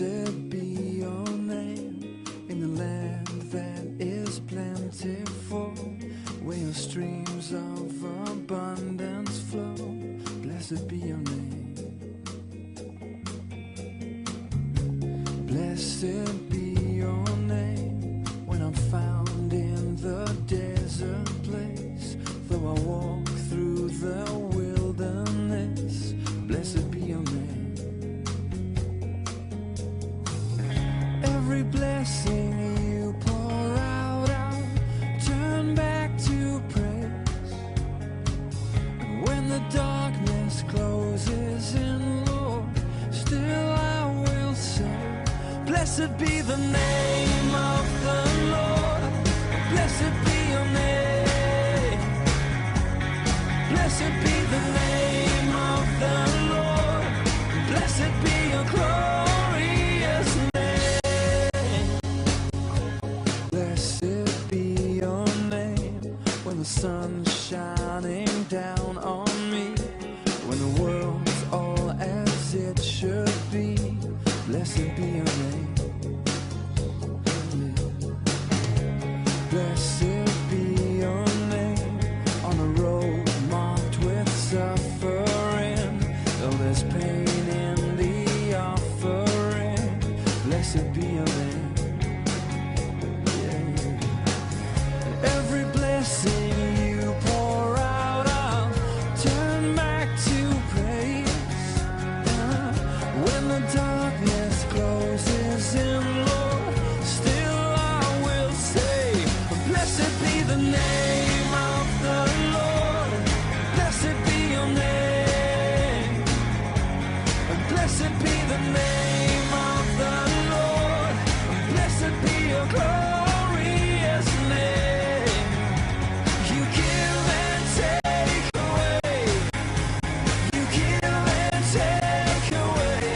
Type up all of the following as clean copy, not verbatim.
Blessed be your name in the land that is plentiful, where your streams of abundance flow. Blessed be your name. Blessed be your name when I'm found in the desert place, though I walk through the wilderness. Blessed be your name. Every blessing you pour out, I'll turn back to praise. And when the darkness closes in, Lord, still I will say, blessed be the name of the Lord. Blessed be your name. Blessed be the name of the Lord. Blessed be your glorious name. Blessed be your name when the sun's shining down on me, when the world's all as it should be. Blessed be your name. Blessed be your name on a road marked with suffering, though there's pain in the offering. Blessed be your name. Yeah. Every blessing you pour out, I'll turn back to praise. When the darkness closes in, Lord, still I will say, blessed be the name of the Lord. Blessed be your name. Blessed be the name of the Lord. Blessed be your glorious name. You give and take away. You give and take away.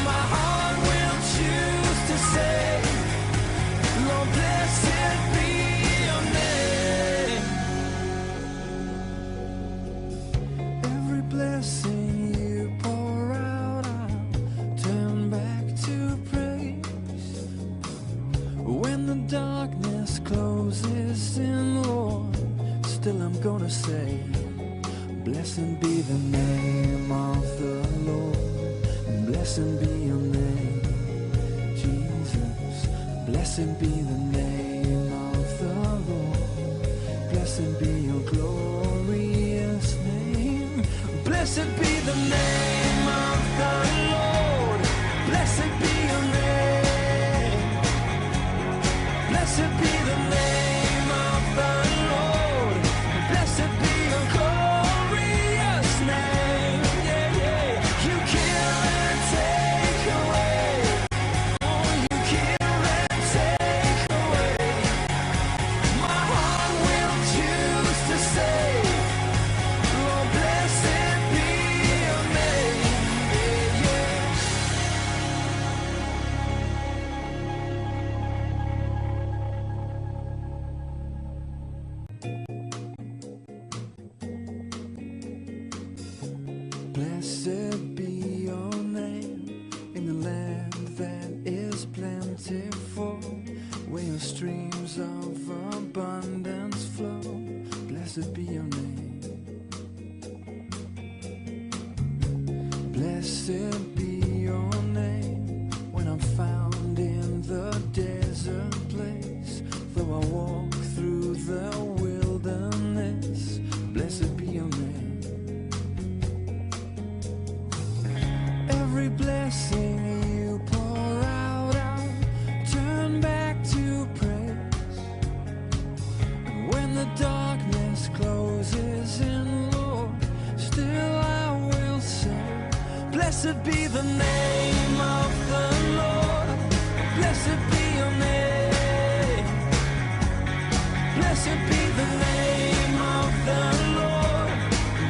My heart will choose to say, Lord, blessed be your name. Every blessing you pour out, I'll turn back to praise. When the darkness closes in, Lord, still I'm gonna say, blessed be the name of the Lord. Blessed be your name, Jesus. Blessed be the name of the Lord. Blessed be your glorious name. Blessed be the name of the Lord. Blessed be your name. Blessed be the name of the Lord. Blessed be your glorious name. Yeah, yeah. You give and take away. Oh, you give and take away. My heart will choose to say, Lord, blessed be your name. Yeah, yeah. Blessed be your name in the land that is plentiful, where your streams of abundance flow. Blessed be your name. Blessed be your name when I'm found in the desert place, though I walk through the wilderness. Blessed be your name. Every blessing you pour out, I'll turn back to praise. And when the darkness closes in, Lord, still I will say, blessed be the name of the Lord. Blessed be your name. Blessed be the name of the Lord.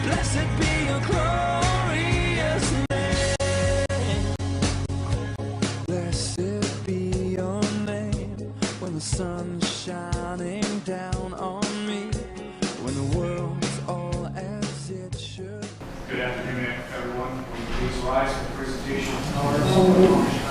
Blessed be your glorious name. Blessed be your name when the sun's shining down on me, when the world's all as it should. Good afternoon, everyone. Will you please rise for the presentation of colors?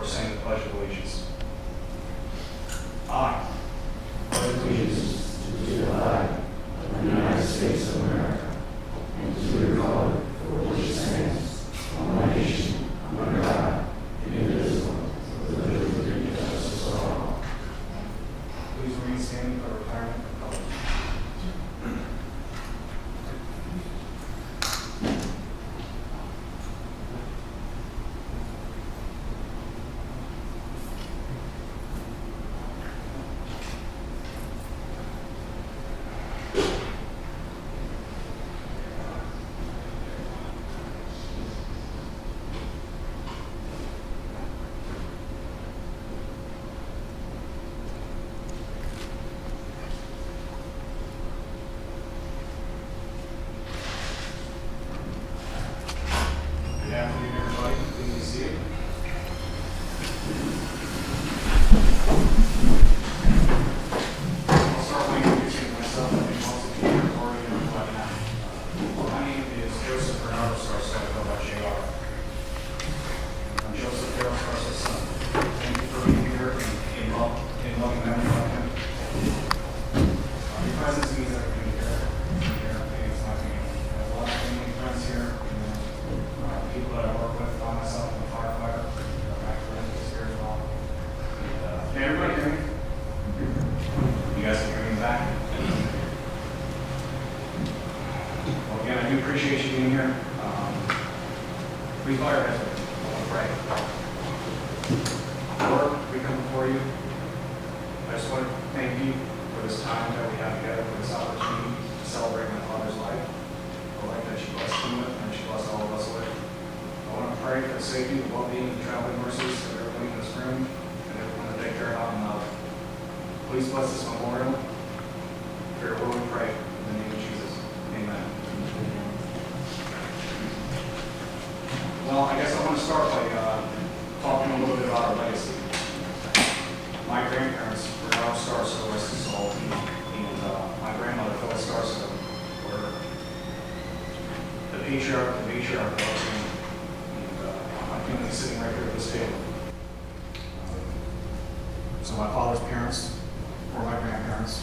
for saying the Pledge of Allegiance. I pledge allegiance to the flag of the United States of America and to the republic for which it stands, one nation, under God, indivisible, with liberty and justice for all. Please remain standing for retirement of colors. Good afternoon, everybody. Good to see you. I'll start by introducing myself. I think most of you are already know by now. My name is Joseph Bernardo Scarso. I go by JR. I'm Joseph Carroll Scarso's son. Thank you for being here in loving memory of him. Your presence means everything here. It's not me. I have a lot of family friends here. People that I work with, by myself, I'm a firefighter, my friends here as well. Can everybody hear me? You guys can hear me back? Well, again, I do appreciate you being here. Please bow your heads with me. I want to pray. Lord, we come before you. I just want to thank you for this time that we have together, for this opportunity to celebrate my father's life, a life that you blessed him with and that you blessed all of us with. I want to pray for the safety, the well-being, and traveling mercies of everyone in this room and everyone that they care about and love. Please bless this memorial. For your will we pray in the name of Jesus. Amen. Well, I guess I want to start by talking a little bit about our legacy. My grandparents were Bernardo Scarso, rest his soul, and my grandmother, Phyllis Scarso, were the patriarch of our family. My family is sitting right here at this table. So my father's parents were my grandparents.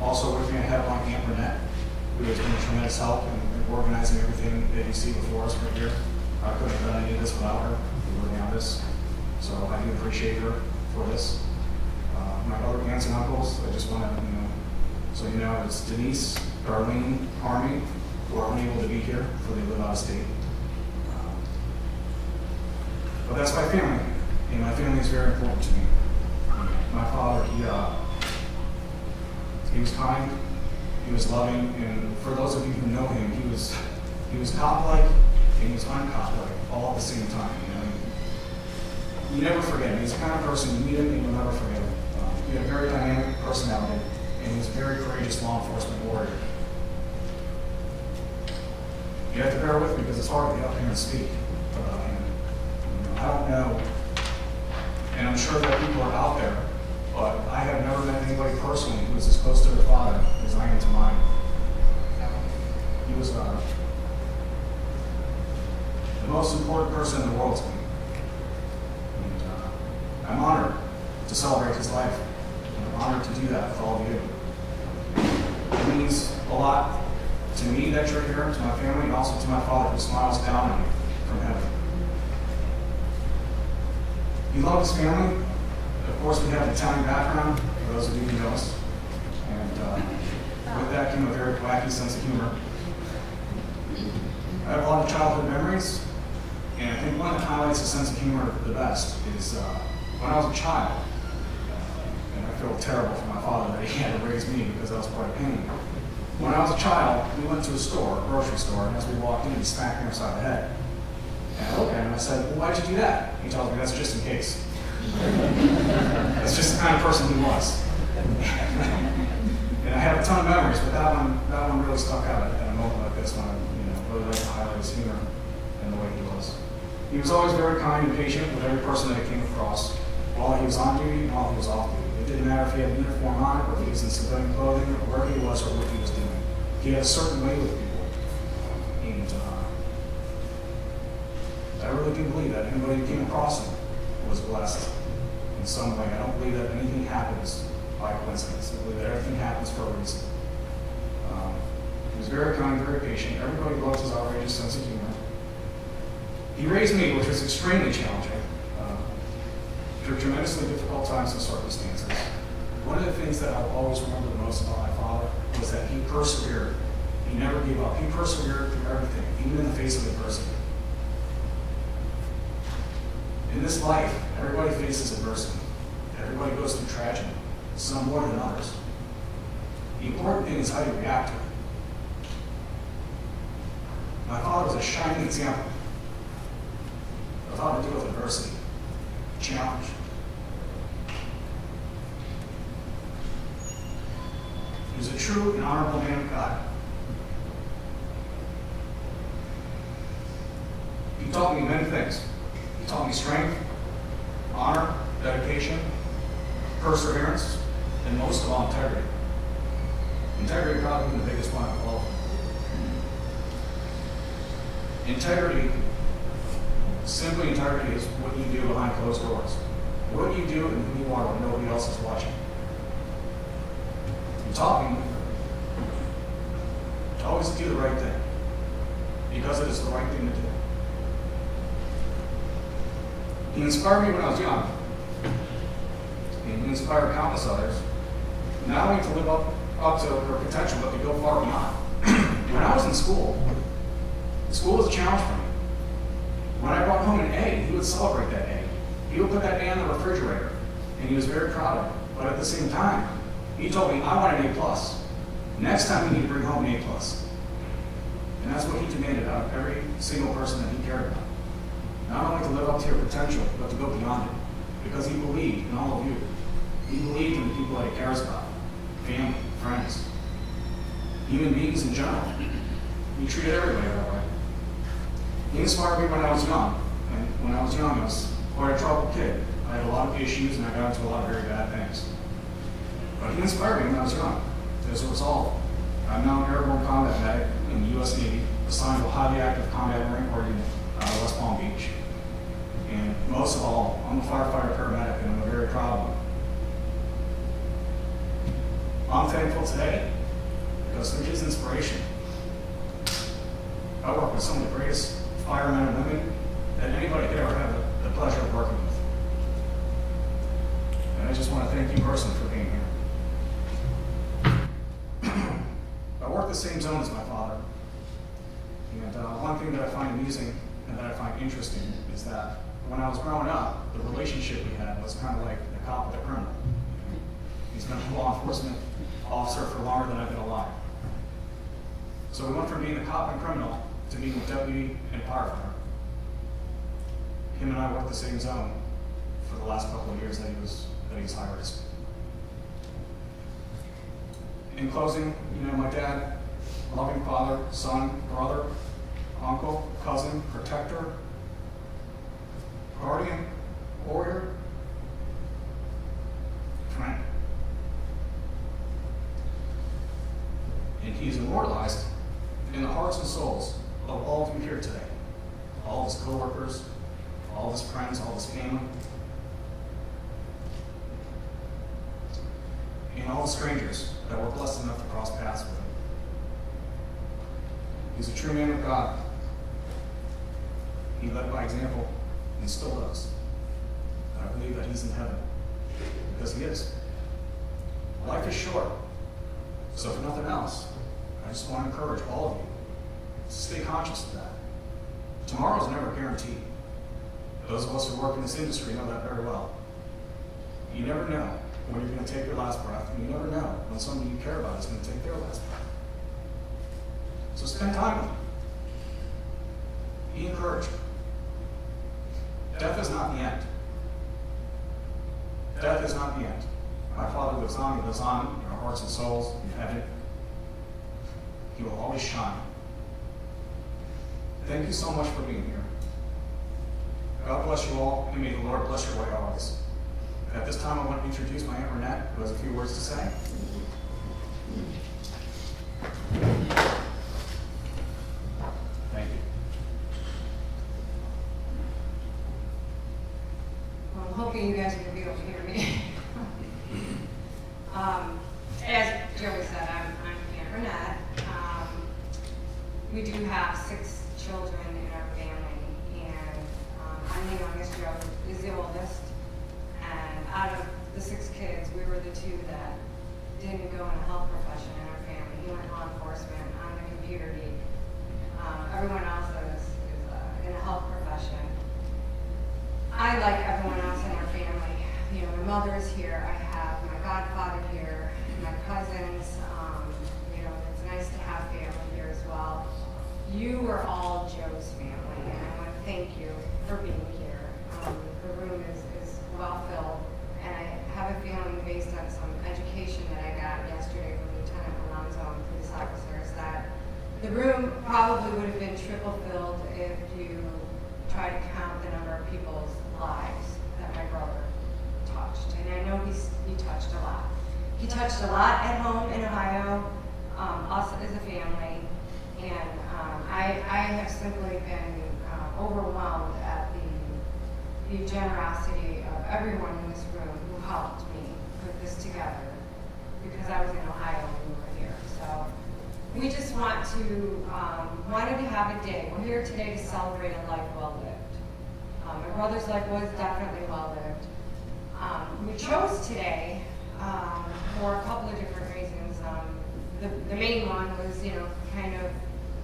Also with me, I have my Aunt Renette, who has been a tremendous help in organizing everything that you see before us right here. I couldn't have done any of this without her. We were down this. So I do appreciate her for this. My other aunts and uncles, I just want to, so you know, it's Denise, Darlene, Harmony, who are unable to be here, for they live out of state. But that's my family, and my family is very important to me. My father, he was kind, he was loving, and for those of you who know him, he was cop-like and he was uncop-like all at the same time. You never forget him. He's the kind of person you meet him and you'll never forget him. He had a very dynamic personality, and he was a very courageous law enforcement warrior. You have to bear with me because it's hard to get up here and speak about him. I don't know, and I'm sure that people are out there, but I have never met anybody personally who was as close to their father as I am to mine. He was the most important person in the world to me. And I'm honored to celebrate his life. And I'm honored to do that with all of you. It means a lot to me that you're here, to my family, and also to my father who smiles down on you from heaven. He loved his family. Of course, we have an Italian background, for those of you who know us. And with that came a very wacky sense of humor. I have a lot of childhood memories, and I think one that highlights the sense of humor the best is when I was a child, and I feel terrible for my father that he had to raise me because I was quite a pain. When I was a child, we went to a store, a grocery store, and as we walked in, he smacked me upside the head. And I looked at him and I said, well, why'd you do that? He tells me, that's just in case. That's just the kind of person he was. And I have a ton of memories, but that one really stuck out at a moment like this when I really like to highlight his humor and the way he was. He was always very kind and patient with every person that he came across, while he was on duty and while he was off duty. It didn't matter if he had a uniform on, or if he was in civilian clothing, or where he was, or what he was doing. He had a certain way with people. And I really do believe that anybody who came across him was blessed. some way. I don't believe that anything happens by coincidence. I believe that everything happens for a reason. He was very kind, very patient. Everybody loves his outrageous sense of humor. He raised me, which was extremely challenging, through tremendously difficult times and circumstances. One of the things that I'll always remember the most about my father was that he persevered. He never gave up. He persevered through everything, even in the face of adversity. In this life, everybody faces adversity. Everybody goes through tragedy, some more than others. The important thing is how you react to it. My father was a shining example of how to deal with adversity, challenge. He was a true and honorable man of God. He taught me many things. He taught me strength, honor, dedication, perseverance, and most of all, integrity. Integrity probably the biggest one of all. Integrity, simply integrity, is what you do behind closed doors. What you do and who you are when nobody else is watching. He taught me to always do the right thing, because it is the right thing to do. He inspired me when I was young, and he inspired countless others, not only to live up to their potential, but to go far beyond. When I was in school was a challenge for me. When I brought home an A, he would celebrate that A. He would put that A on the refrigerator, and he was very proud of it. But at the same time, he told me, I want an A+. Next time you need to bring home an A+. And that's what he demanded out of every single person that he cared about. Not only to live up to your potential, but to go beyond it. Because he believed in all of you. He believed in the people that he cares about. Family, friends, human beings in general. He treated everybody that way. He inspired me when I was young. And when I was young, I was quite a troubled kid. I had a lot of issues and I got into a lot of very bad things. But he inspired me when I was young. As a result, I'm now an airborne combat medic in the U.S. Navy, assigned to a highly active combat Marine Corps unit out of West Palm Beach. And most of all, I'm a firefighter paramedic, and I'm very proud of it. I'm thankful today because through his inspiration, I work with some of the greatest firemen and women that anybody could ever have the pleasure of working with. And I just want to thank you personally for being here. I work the same zone as my father. And one thing that I find amusing and that I find interesting is that when I was growing up, the relationship we had was kind of like the cop with the criminal. He's been a law enforcement officer for longer than I've been alive. So we went from being the cop and criminal to being a deputy and firefighter. Him and I worked the same zone for the last couple of years that he's high risk. In closing, my dad, loving father, son, brother, uncle, cousin, protector, guardian, warrior, friend. And he's immortalized in the hearts and souls of all of you here today. All of his coworkers, all of his friends, all of his family, and all the strangers that were blessed enough to cross paths with him. He's a true man of God. He led by example, and he still does. And I believe that he's in heaven, because he is. Life is short, so if nothing else, I just want to encourage all of you to stay conscious of that. Tomorrow is never guaranteed. Those of us who work in this industry know that very well. You never know when you're going to take your last breath, and you never know when somebody you care about is going to take their last breath. So spend time with them. Be encouraged. Death is not the end. Death is not the end. My Father lives on, he lives on in our hearts and souls in heaven. He will always shine. Thank you so much for being here. God bless you all, and may the Lord bless your way always. At this time, I want to introduce my Aunt Renette, who has a few words to say. Thank you. Well, hoping you guys will be able to hear me. As Joey said, I'm Aunt Renette. We do have 6 children in our family, and I'm the youngest. Joe is the oldest. And out of the 6 kids, we were the 2 that didn't go in a health profession in our family. He went law enforcement. I'm the computer geek. Everyone else is in a health profession. I, like everyone else in our family, you know, my mother is here. I have my godfather here, my cousins. You know, it's nice to have family here as well. You are all Joe's family, and I want to thank you for being here. The room is well filled, and I have a feeling, based on some education that I got yesterday from Lieutenant Alonzo and police officers, that the room probably would have been triple filled if you tried to count the number of people's lives that my brother touched. And I know he touched a lot. He touched a lot at home in Ohio, us as a family, and I have simply been overwhelmed at the generosity of everyone in this room who helped me put this together, because I was in Ohio when we were here. So we just wanted to have a day. We're here today to celebrate a life well lived. My brother's life was definitely well lived. We chose today for a couple of different reasons. The main one was, you know, kind of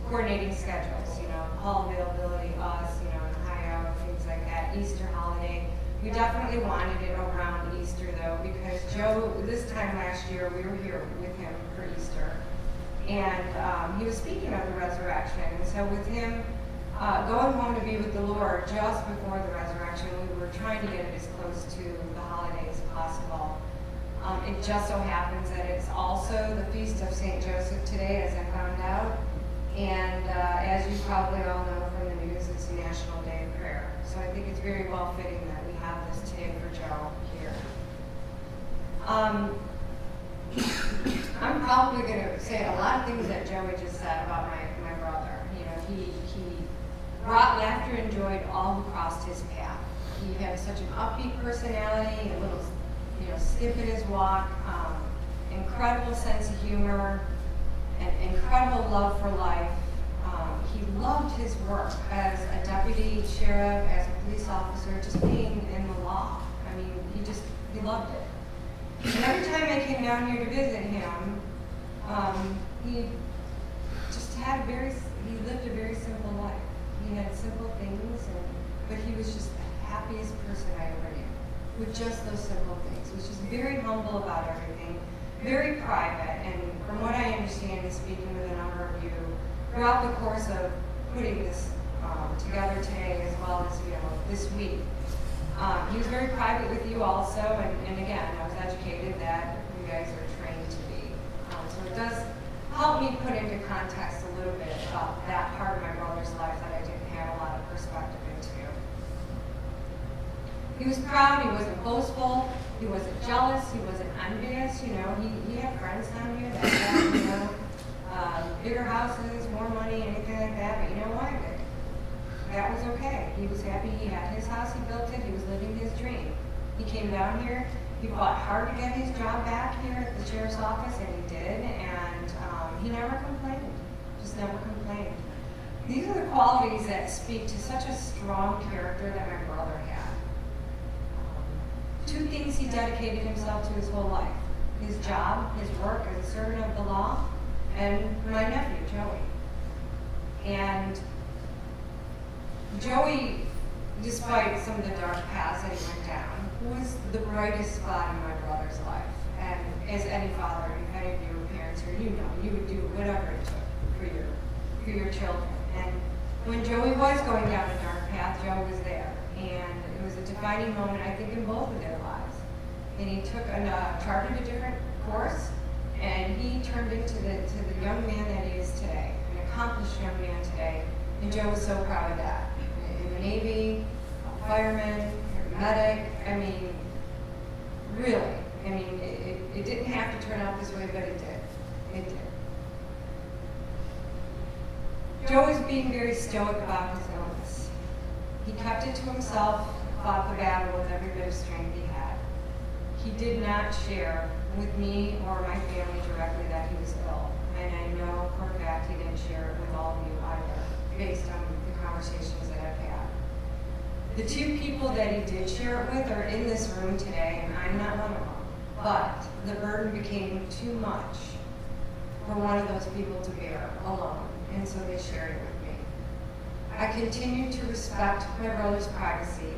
coordinating schedules, you know, hall availability, us, you know, in Ohio, things like that, Easter holiday. We definitely wanted it around Easter, though, because Joe, this time last year, we were here with him for Easter, and he was speaking of the resurrection. And so with him going home to be with the Lord just before the resurrection, we were trying to get it as close to the holiday as possible. It just so happens that it's also the Feast of St. Joseph today, as I found out. And as you probably all know from the news, it's National Day of Prayer. So I think it's very well fitting that we have this today for Joe here. I'm probably going to say a lot of things that Joey just said about my brother. You know, he brought laughter and joy to all who crossed his path. He had such an upbeat personality, a little, you know, skip in his walk, incredible sense of humor, an incredible love for life. He loved his work as a deputy sheriff, as a police officer, just being in the law. I mean, he loved it. And every time I came down here to visit him, he just he lived a very simple life. He had simple things, but he was just the happiest person I ever knew, with just those simple things. He was just very humble about everything, very private, and from what I understand, speaking with a number of you, throughout the course of putting this together today, as well as, you know, this week, he was very private with you also, and again, I was educated that you guys are trained to be. So it does help me put into context a little bit about that part of my brother's life that I didn't have a lot of perspective into. He was proud, he wasn't boastful, he wasn't jealous, he wasn't envious. You know, he had friends down here that had, you know, bigger houses, more money, anything like that, but you know what? That was okay. He was happy. He had his house, he built it, he was living his dream. He came down here, he fought hard to get his job back here at the sheriff's office, and he did, and he never complained, just never complained. These are the qualities that speak to such a strong character that my brother had. 2 things he dedicated himself to his whole life: his job, his work as a servant of the law, and my nephew, Joey. And Joey, despite some of the dark paths that he went down, was the brightest spot in my brother's life. And as any father, if any of you were parents here, you know, you would do whatever it took for your children. And when Joey was going down a dark path, Joe was there. And it was a defining moment, I think, in both of their lives. And he charted a different course, and he turned into the young man that he is today, an accomplished young man today. And Joe was so proud of that. In the Navy, a fireman, a medic, I mean, really. I mean, it didn't have to turn out this way, but it did. It did. Joe was being very stoic about his illness. He kept it to himself, fought the battle with every bit of strength he did not share with me or my family directly that he was ill. And I know for a fact he didn't share it with all of you either, based on the conversations that I've had. The two people that he did share it with are in this room today, and I'm not one of them. But the burden became too much for one of those people to bear alone, and so they shared it with me. I continue to respect my brother's privacy,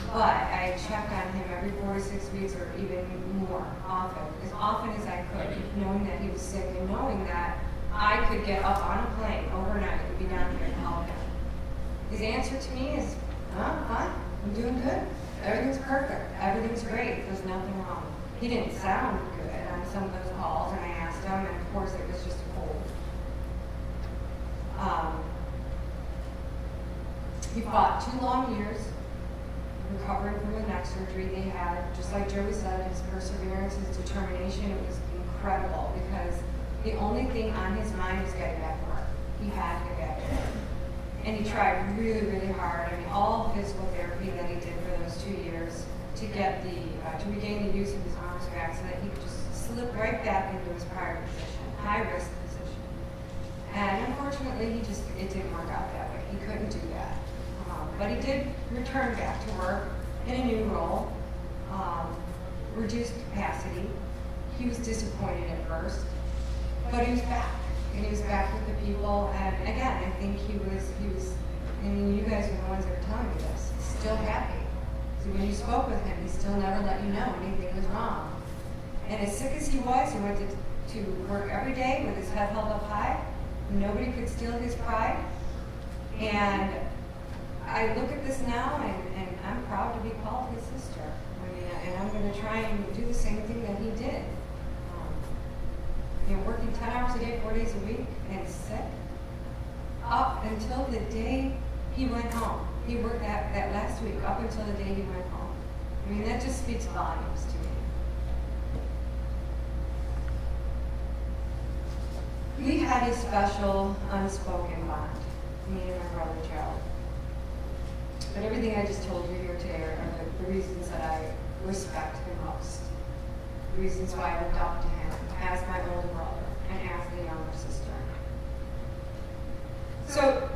but I checked on him every 4 to 6 weeks or even more often as I could, knowing that he was sick and knowing that I could get up on a plane overnight and be down here to help him. His answer to me is, fine, I'm doing good. Everything's perfect. Everything's great. There's nothing wrong. He didn't sound good on some of those calls, and I asked him, and of course it was just a cold. He fought 2 long years, recovering from the neck surgery they had. Just like Joey said, his perseverance, his determination, it was incredible because the only thing on his mind was getting back to work. He had to get back to work. And he tried really, really hard. I mean, all physical therapy that he did for those 2 years to get to regain the use of his arms back so that he could just slip right back into his prior position, high-risk position. And unfortunately, it didn't work out that way. He couldn't do that. But he did return back to work in a new role, reduced capacity. He was disappointed at first, but he was back. And he was back with the people, and again, I think he was, I mean, you guys are the ones that are telling me this, he's still happy. So when you spoke with him, he still never let you know anything was wrong. And as sick as he was, he went to work every day with his head held up high. Nobody could steal his pride. And I look at this now, and I'm proud to be called his sister. I mean, and I'm going to try and do the same thing that he did. Working 10 hours a day, 4 days a week, and sick, up until the day he went home. He worked that last week, up until the day he went home. I mean, that just speaks volumes to me. We had a special, unspoken bond, me and my brother Joe. But everything I just told you here today are the reasons that I respect him most. The reasons why I looked up to him as my older brother and as the younger sister. So,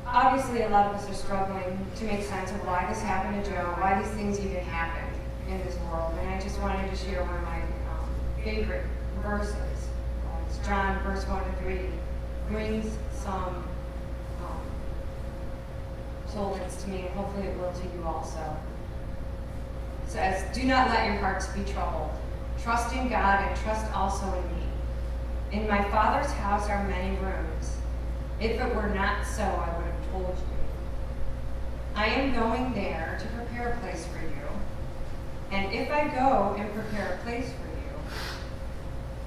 obviously a lot of us are struggling to make sense of why this happened to Joe, why these things even happened in this world. And I just wanted to share one of my favorite verses. It's John, verse 1 to 3. Brings some solace to me, and hopefully it will to you also. It says, "Do not let your hearts be troubled. Trust in God and trust also in me. In my Father's house are many rooms. If it were not so, I would have told you. I am going there to prepare a place for you. And if I go and prepare a place for you,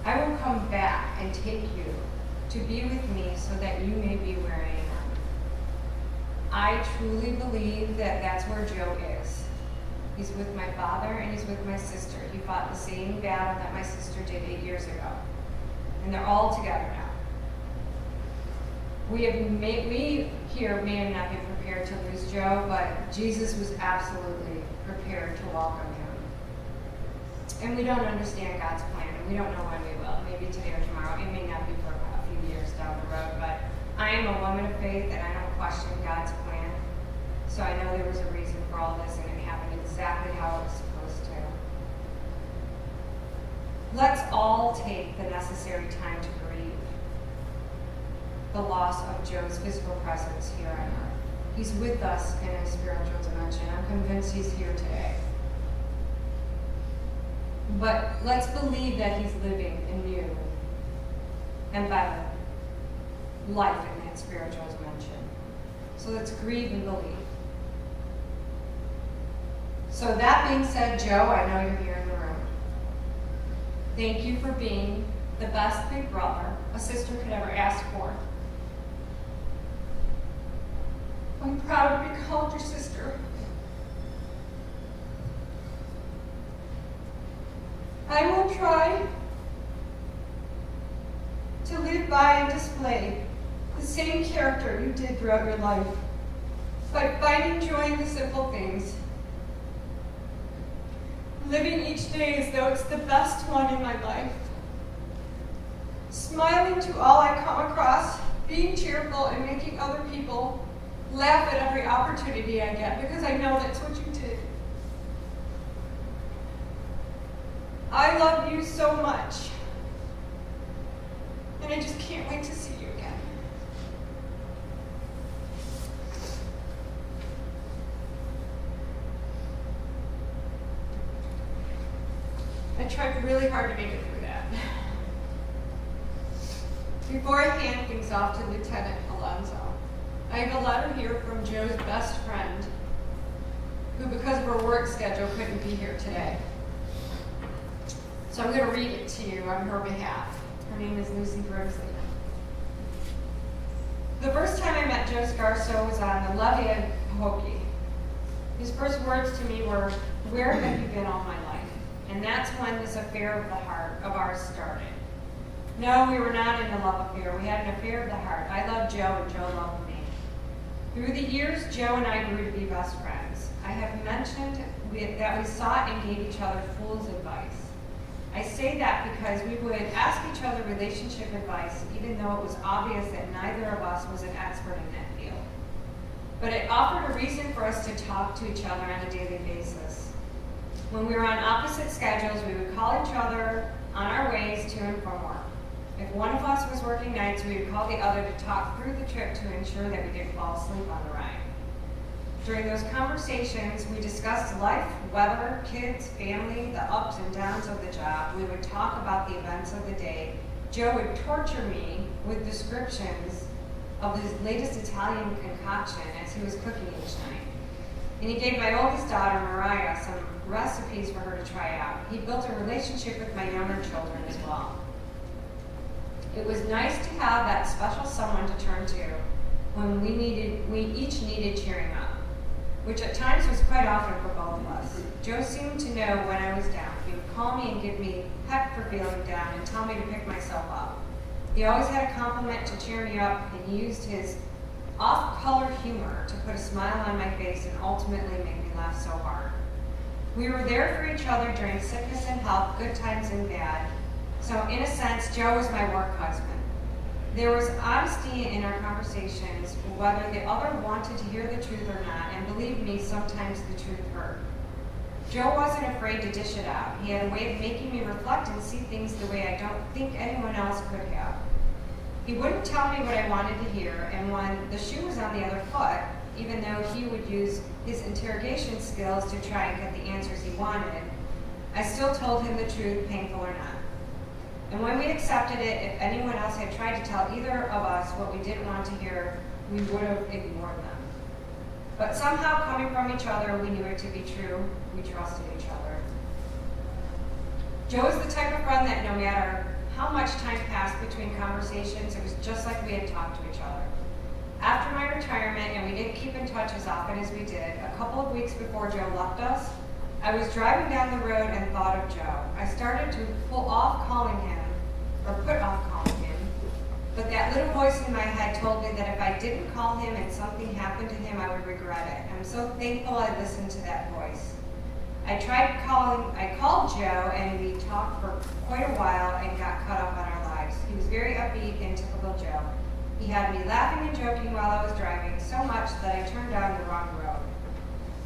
I will come back and take you to be with me so that you may be where I am." I truly believe that that's where Joe is. He's with my father and he's with my sister. He fought the same battle that my sister did 8 years ago. And they're all together now. We here may not be prepared to lose Joe, but Jesus was absolutely prepared to welcome him. And we don't understand God's plan, and we don't know when we will. Maybe today or tomorrow. It may not be for a few years down the road, but I am a woman of faith and I don't question God's plan. So I know there was a reason for all this, and it happened exactly how it was supposed to. Let's all take the necessary time to grieve the loss of Joe's physical presence here on earth. He's with us in a spiritual dimension. I'm convinced he's here today. But let's believe that he's living in new and better life in that spiritual dimension. So let's grieve and believe. So that being said, Joe, I know you're here in the room. Thank you for being the best big brother a sister could ever ask for. I'm proud to be called your sister. I will try to live by and display the same character you did throughout your life by finding joy in the simple things, living each day as though it's the best one in my life. Smiling to all I come across, being cheerful, and making other people laugh at every opportunity I get, because I know that's what you did. I love you so much, and I just can't wait to see you again. I tried really hard to make it through that. Before I hand things off to Lieutenant Alonso, I have a letter here from Joe's best friend, who because of her work schedule couldn't be here today. So I'm going to read it to you on her behalf. Her name is Lucy Brimsley. The first time I met Joe Scarso was on the levee at Pahokee. His first words to me were, "Where have you been all my life?" And that's when this affair of the heart of ours started. No, we were not in a love affair. We had an affair of the heart. I loved Joe and Joe loved me. Through the years, Joe and I grew to be best friends. I have mentioned that we sought and gave each other fool's advice. I say that because we would ask each other relationship advice, even though it was obvious that neither of us was an expert in that field. But it offered a reason for us to talk to each other on a daily basis. When we were on opposite schedules, we would call each other on our ways to and from work. If one of us was working nights, we would call the other to talk through the trip to ensure that we didn't fall asleep on the ride. During those conversations, we discussed life, weather, kids, family, the ups and downs of the job. We would talk about the events of the day. Joe would torture me with descriptions of his latest Italian concoction as he was cooking each night. And he gave my oldest daughter, Mariah, some recipes for her to try out. He built a relationship with my younger children as well. It was nice to have that special someone to turn to when we each needed cheering up, which at times was quite often for both of us. Joe seemed to know when I was down. He would call me and give me heck for feeling down and tell me to pick myself up. He always had a compliment to cheer me up, and he used his off-color humor to put a smile on my face and ultimately make me laugh so hard. We were there for each other during sickness and health, good times and bad. So in a sense, Joe was my work husband. There was honesty in our conversations, whether the other wanted to hear the truth or not, and believe me, sometimes the truth hurt. Joe wasn't afraid to dish it out. He had a way of making me reflect and see things the way I don't think anyone else could have. He wouldn't tell me what I wanted to hear, and when the shoe was on the other foot, even though he would use his interrogation skills to try and get the answers he wanted, I still told him the truth, painful or not. And when we accepted it, if anyone else had tried to tell either of us what we didn't want to hear, we would have ignored them. But somehow, coming from each other, we knew it to be true. We trusted each other. Joe is the type of friend that no matter how much time passed between conversations, it was just like we had talked to each other. After my retirement, and we didn't keep in touch as often as we did, a couple of weeks before Joe left us, I was driving down the road and thought of Joe. I started to put off calling him, but that little voice in my head told me that if I didn't call him and something happened to him, I would regret it. I'm so thankful I listened to that voice. I called Joe, and we talked for quite a while and got caught up on our lives. He was very upbeat and typical Joe. He had me laughing and joking while I was driving, so much that I turned down the wrong road.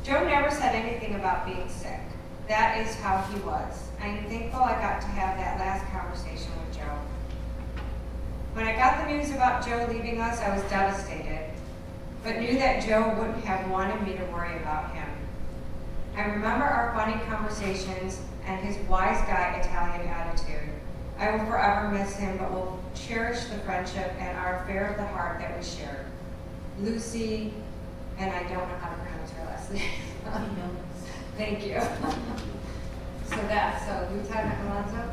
Joe never said anything about being sick. That is how he was. I am thankful I got to have that last conversation with Joe. When I got the news about Joe leaving us, I was devastated, but knew that Joe wouldn't have wanted me to worry about him. I remember our funny conversations and his wise guy Italian attitude. I will forever miss him, but will cherish the friendship and our affair of the heart that we shared. Lucy, and I don't know how to pronounce her last name. Thank you. So Lieutenant Alonso.